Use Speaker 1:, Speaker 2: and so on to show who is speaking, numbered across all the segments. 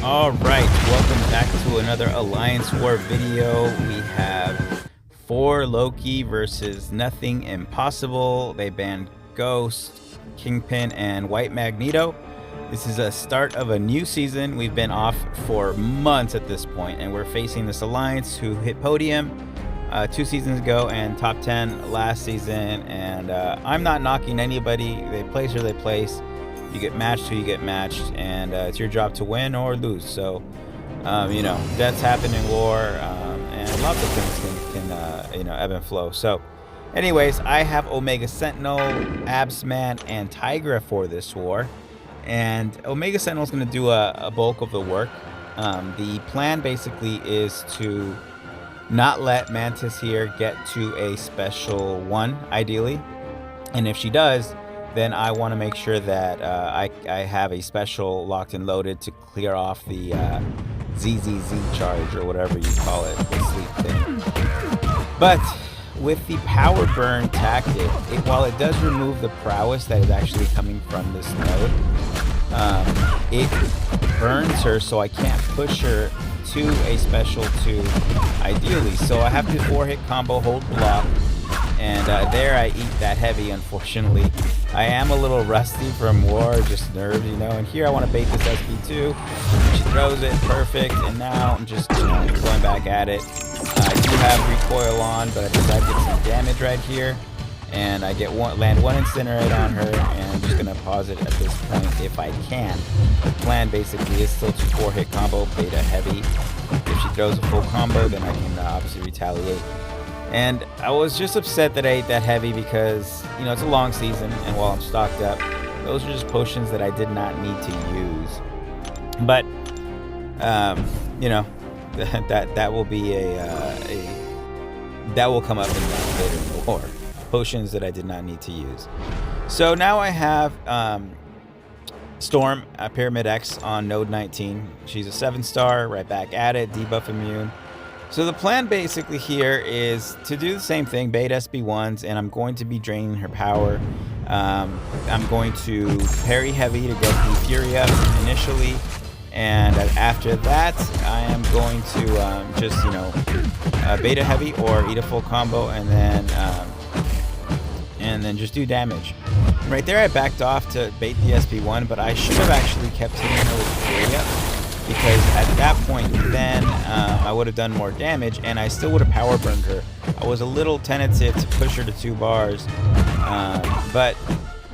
Speaker 1: Alright, welcome back to another Alliance War video. We have 4 Loki versus Nothing Impossible. They banned Ghost, Kingpin, and White Magneto. This is a start of a new season. We've been off for months at this point, and we're facing this Alliance who hit podium 2 seasons ago and top 10 last season. And I'm not knocking anybody. They place who they place. You get matched who you get matched, and it's your job to win or lose. So, you know, deaths happen in war, and lots of things can ebb and flow. So, anyways, I have Omega Sentinel, Absman, and Tigra for this war, and Omega Sentinel is going to do a bulk of the work. The plan basically is to not let Mantis here get to a special 1, ideally, and if she does, then I want to make sure that I have a special locked and loaded to clear off the ZZZ charge, or whatever you call it, the sleep thing. But with the power burn tactic, while it does remove the prowess that is actually coming from this node, it burns her, so I can't push her to a special 2 ideally. So I have to 4-hit combo, hold block, and there I eat that heavy, unfortunately. I am a little rusty from war, just nerves, you know, and here I want to bait this SP2. She throws it, perfect, and now I'm just, going back at it. I do have recoil on, but I decide to get some damage right here, and I get land one incinerate on her, and I'm just going to pause it at this point if I can. The plan basically is still to 4-hit combo, beta heavy. If she throws a full combo, then I can obviously retaliate. And I was just upset that I ate that heavy because, you know, it's a long season, and while I'm stocked up, those are just potions that I did not need to use. But, you know, that will be that will come up in later in the war. Potions that I did not need to use. So now I have Storm, Pyramid X on node 19. She's a 7-star, right back at it, debuff immune. So the plan basically here is to do the same thing, bait SB1s, and I'm going to be draining her power. I'm going to parry heavy to get the Fury up initially, and after that I am going to just, beta heavy or eat a full combo, and then just do damage. Right there I backed off to bait the SB1, but I should have actually kept hitting her with Fury up, because at that point then I would have done more damage, and I still would have power burned her. I was a little tentative to push her to 2 bars, but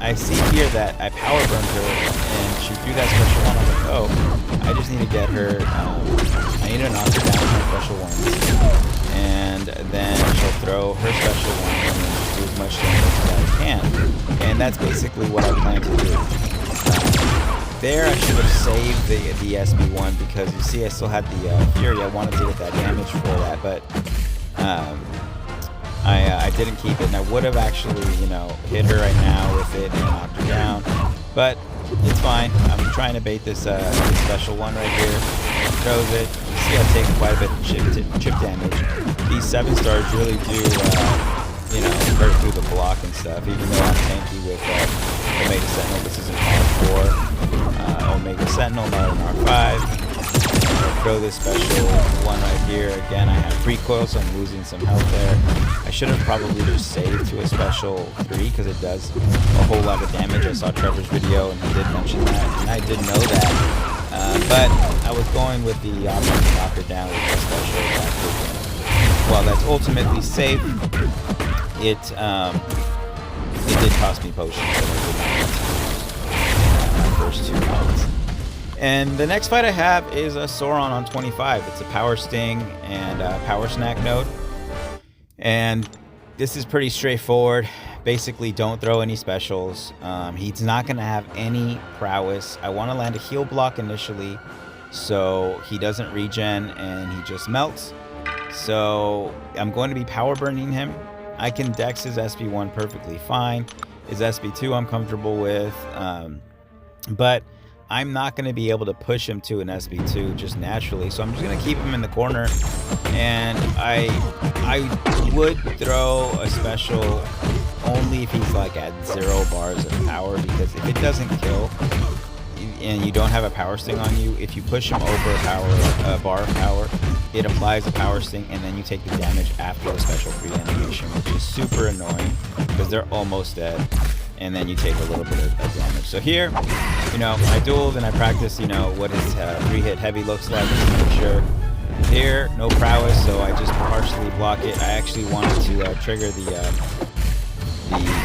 Speaker 1: I see here that I power burned her and she threw that special 1. I was like, oh, I just need to get her, I need to knock her down with my special 1, and then she'll throw her special 1 and then just do as much damage as I can. And that's basically what I plan to do. There I should have saved the SB1, because you see I still had the Fury. I wanted to get that damage for that, but I didn't keep it, and I would have actually, hit her right now with it and knocked her down, but it's fine. I'm trying to bait this special 1 right here. Throws it. You see I take quite a bit of chip damage. These 7-stars really do, hurt through the block and stuff, even though I'm tanky with Omega Sentinel. This is an R4 Omega Sentinel, not an R5. Throw this special 1 right here. Again, I have recoil, so I'm losing some health there. I should have probably just saved to a special 3, because it does a whole lot of damage. I saw Trevor's video, and he did mention that, and I did know that. But I was going with the option to knock her down with a special tactic. While that's ultimately safe, it did cost me potions that I did not use in my first 2 fights. And the next fight I have is a Sauron on 25. It's a Power Sting and Power Snack node. And this is pretty straightforward. Basically, don't throw any specials. He's not going to have any prowess. I want to land a heal block initially, so he doesn't regen and he just melts. So I'm going to be power burning him. I can dex his SB1 perfectly fine. His SB2 I'm comfortable with, but I'm not going to be able to push him to an SB2 just naturally. So I'm just going to keep him in the corner, and I would throw a special only if he's like at 0 bars of power, because if it doesn't kill, and you don't have a power sting on you, if you push him over a bar of power, it applies a power sting, and then you take the damage after the special free animation, which is super annoying because they're almost dead, and then you take a little bit of damage. So here, you know, I dueled and I practiced, you know, what his 3-hit heavy looks like, just to make sure. Here, no prowess, so I just partially block it. I actually wanted to trigger the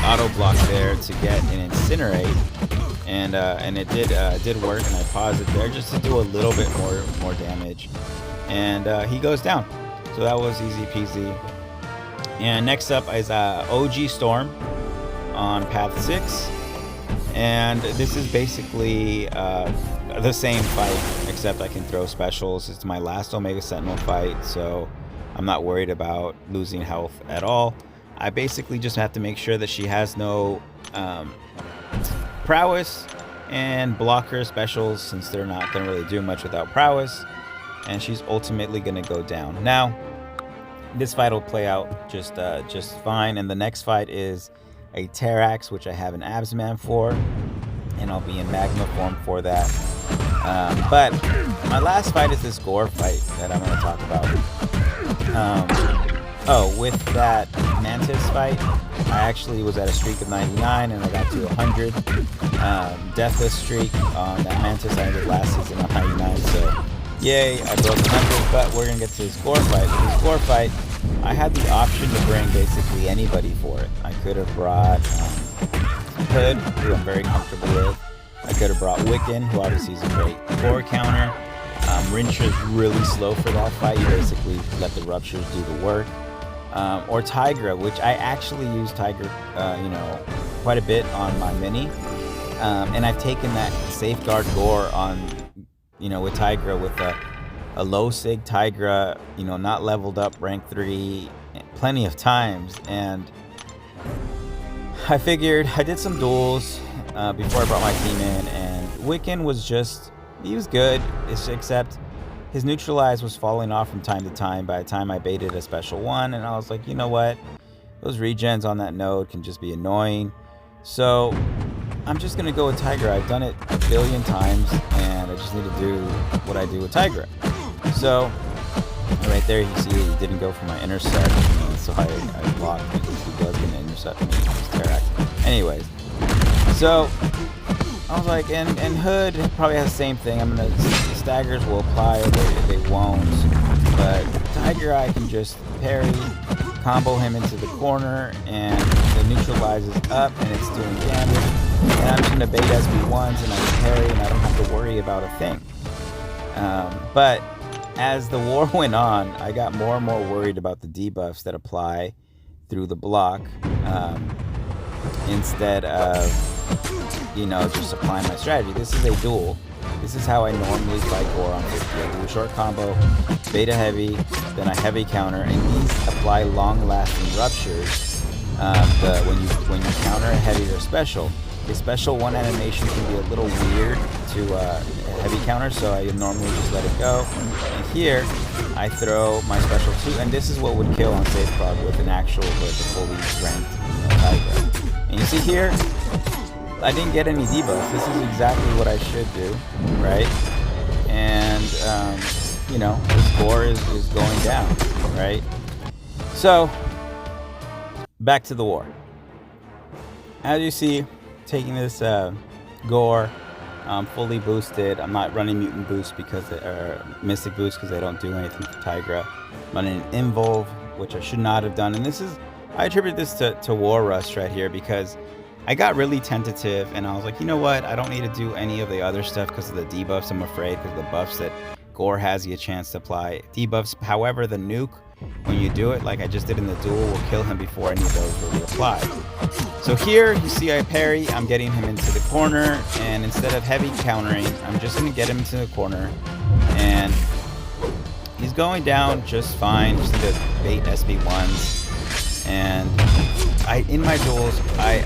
Speaker 1: auto block there to get an incinerate, and it did work, and I paused it there just to do a little bit more damage, and he goes down. So that was easy peasy. And next up is OG Storm on path 6, and this is basically the same fight, except I can throw specials. It's my last Omega Sentinel fight, so I'm not worried about losing health at all. I basically just have to make sure that she has no prowess and block her specials, since they're not going to really do much without prowess, and she's ultimately going to go down. Now, this fight will play out just fine, and the next fight is a Terrax, which I have an Absman for, and I'll be in Magma form for that. But my last fight is this Gore fight that I'm going to talk about. With that Mantis fight, I actually was at a streak of 99 and I got to 100. Deathless streak on that Mantis I ended last season on 99, so yay, I broke 100, but we're going to get to this Gore fight. With this Gore fight, I had the option to bring basically anybody for it. I could have brought Hood, who I'm very comfortable with. I could have brought Wiccan, who obviously is a great core counter. Rincher's really slow for that fight. You basically let the Ruptures do the work. Or Tigra, which I actually use Tigra, quite a bit on my mini. And I've taken that Safeguard Gore on, with Tigra with a low sig Tigra, not leveled up rank 3 plenty of times. And I figured, I did some duels before I brought my team in, and Wiccan was he was good, except his neutralize was falling off from time to time by the time I baited a special one, and I was like, you know what, those regens on that node can just be annoying, so I'm just gonna go with Tigra. I've done it a billion times, and I just need to do what I do with Tigra. So right there you see he didn't go for my intercept, so I blocked because he was gonna intercept me. Terrax. Anyways, so I was like, and Hood probably has the same thing. Staggers will apply, or they won't. But Tiger, I can just parry, combo him into the corner, and the neutralizes up, and it's doing damage. And I'm just gonna bait SB1s, and I can parry, and I don't have to worry about a thing. But as the war went on, I got more and more worried about the debuffs that apply through the block, instead of just applying my strategy. This is a duel. This is how I normally fight Gore on 50. I do a short combo, beta heavy, then a heavy counter, and these apply long-lasting ruptures. When you counter a heavy or special, the special one animation can be a little weird to a heavy counter, so I normally just let it go. And here, I throw my special 2, and this is what would kill on Safeguard with an actual hood, the fully ranked Tigra. And you see here, I didn't get any debuffs. This is exactly what I should do, right? And, this Gore is going down, right? So, back to the war. As you see, taking this Gore, fully boosted. I'm not running Mutant Boost Mystic Boost because they don't do anything for Tigra. I'm running an Involve, which I should not have done. And I attribute this to War Rust right here, because I got really tentative, and I was like, you know what? I don't need to do any of the other stuff because of the debuffs, I'm afraid, because the buffs that Gore has you a chance to apply. Debuffs, however, the nuke, when you do it, like I just did in the duel, will kill him before any of those really apply. So here, you see I parry, I'm getting him into the corner, and instead of heavy countering, I'm just going to get him into the corner, and he's going down just fine. Just need to bait SB1s, and in my duels, I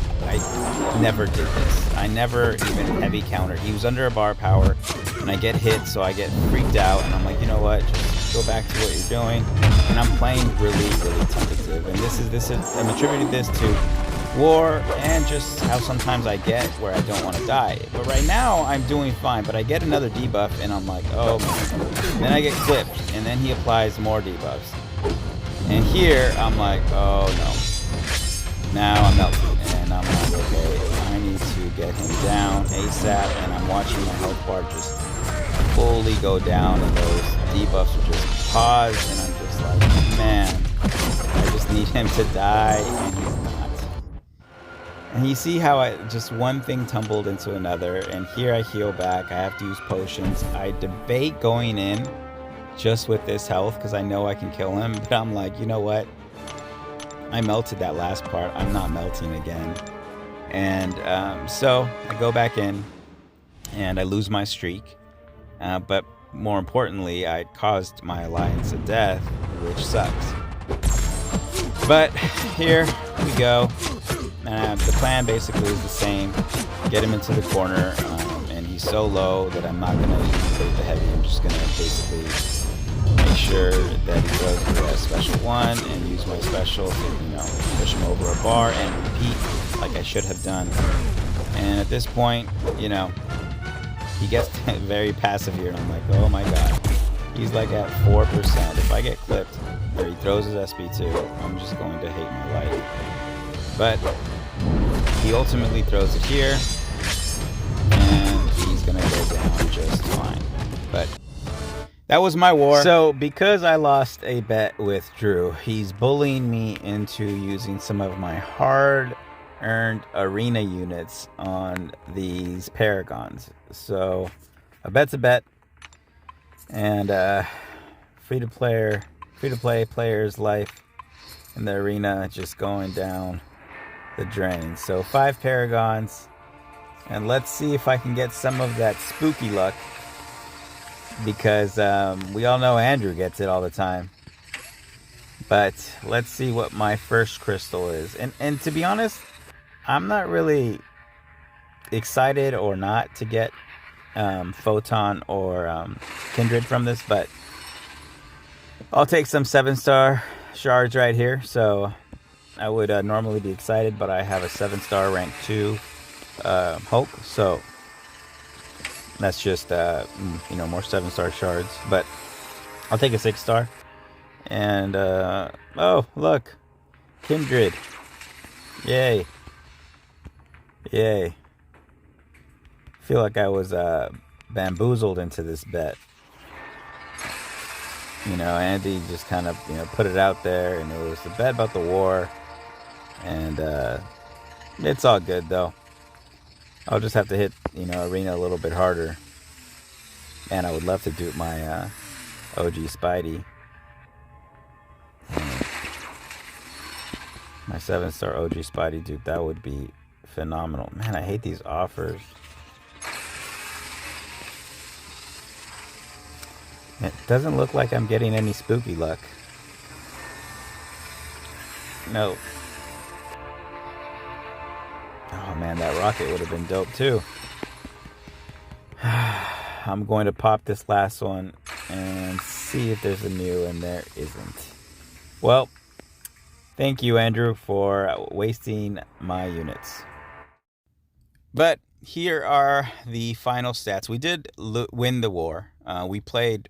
Speaker 1: never did this. I never even heavy countered. He was under a bar power, and I get hit, so I get freaked out, and I'm like, you know what, just go back to what you're doing. And I'm playing really, really tentative. And this is I'm attributing this to war and just how sometimes I get where I don't want to die. But right now I'm doing fine, but I get another debuff and I'm like, oh man. And then I get clipped and then he applies more debuffs. And here I'm like, oh no. Now I'm melting and I'm like, okay, I need to get him down ASAP, and I'm watching my health bar just fully go down and those debuffs are just paused and I'm just like, man, I just need him to die and he's not. And you see how just one thing tumbled into another, and here I heal back. I have to use potions. I debate going in just with this health because I know I can kill him, but I'm like, you know what? I melted that last part. I'm not melting again. And so I go back in and I lose my streak. But more importantly, I caused my alliance a death, which sucks. But here we go. The plan basically is the same. Get him into the corner, and he's so low that I'm not going to activate the heavy. I'm just going to basically make sure that he throws the special one and use my special to, push him over a bar and repeat like I should have done. And at this point, he gets very passive here, and I'm like, oh my god. He's like at 4%. If I get clipped, or he throws his SP2, I'm just going to hate my life. But he ultimately throws it here, and he's gonna go down just fine. But that was my war. So because I lost a bet with Drew, he's bullying me into using some of my hard-earned arena units on these paragons. So a bet's a bet, and free-to-play player's life in the arena just going down the drain. So 5 paragons, and let's see if I can get some of that spooky luck, because we all know Andrew gets it all the time. But let's see what my first crystal is. And to be honest, I'm not really excited or not to get Photon or Kindred from this, but I'll take some 7-star shards right here. So I would normally be excited, but I have a 7-star rank 2 Hulk, so that's just more 7-star shards. But I'll take a 6-star. And oh look, Kindred, yay! I feel like I was bamboozled into this bet. Andy just kind of put it out there, and it was the bet about the war. And it's all good though. I'll just have to hit arena a little bit harder, and I would love to do my OG Spidey, my 7-star OG Spidey, dude. That would be phenomenal. Man, I hate these offers. It doesn't look like I'm getting any spooky luck. No. Oh man, that rocket would have been dope too. I'm going to pop this last one and see if there's a new, and there isn't. Well, thank you, Andrew, for wasting my units. But here are the final stats. We did win the war. We played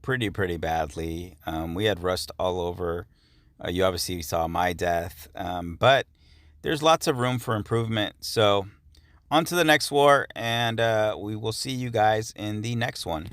Speaker 1: pretty badly. We had rust all over. You obviously saw my death, but there's lots of room for improvement. So on to the next war, and we will see you guys in the next one.